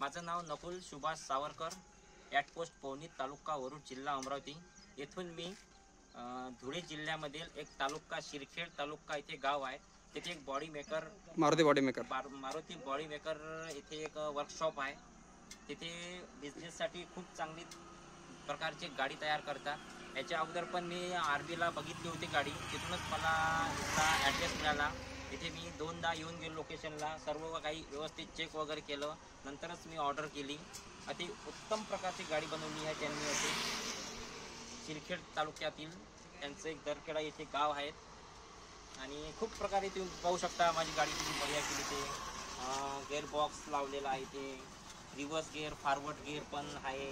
माझं नाव नकुल सुभाष सावरकर, ॲटपोस्ट पवनी, तालुका वरुड, जिल्हा अमरावती. येथून मी धुळे जिल्ह्यामधील एक तालुका शिरखेड तालुका इथे गाव आहे. तिथे एक body maker Maruti body maker इथे एक वर्कशॉप आहे. तिथे बिझनेससाठी खूप चांगली प्रकारची गाडी तयार करतात. याच्या अगोदर पण मी आरबीला बघितली होती गाडी. तिथूनच मला इथला ॲड्रेस मिळाला. इथे मी 2दा येऊन गेलो लोकेशनला. सर्व काही व्यवस्थित चेक वगैरे केलं, नंतरच मी ऑर्डर केली. अति उत्तम प्रकारची गाडी बनवली आहे त्यांनी. असे शिरखेड तालुक्यातील त्यांचं एक दरखेडा येथे गाव आहेत आणि खूप प्रकारे तुम्ही पाहू शकता माझी गाडी किती बढिया केली. ते गेअर बॉक्स लावलेला आहे, ते रिव्हर्स गिअर, फॉरवर्ड गिअर पण आहे.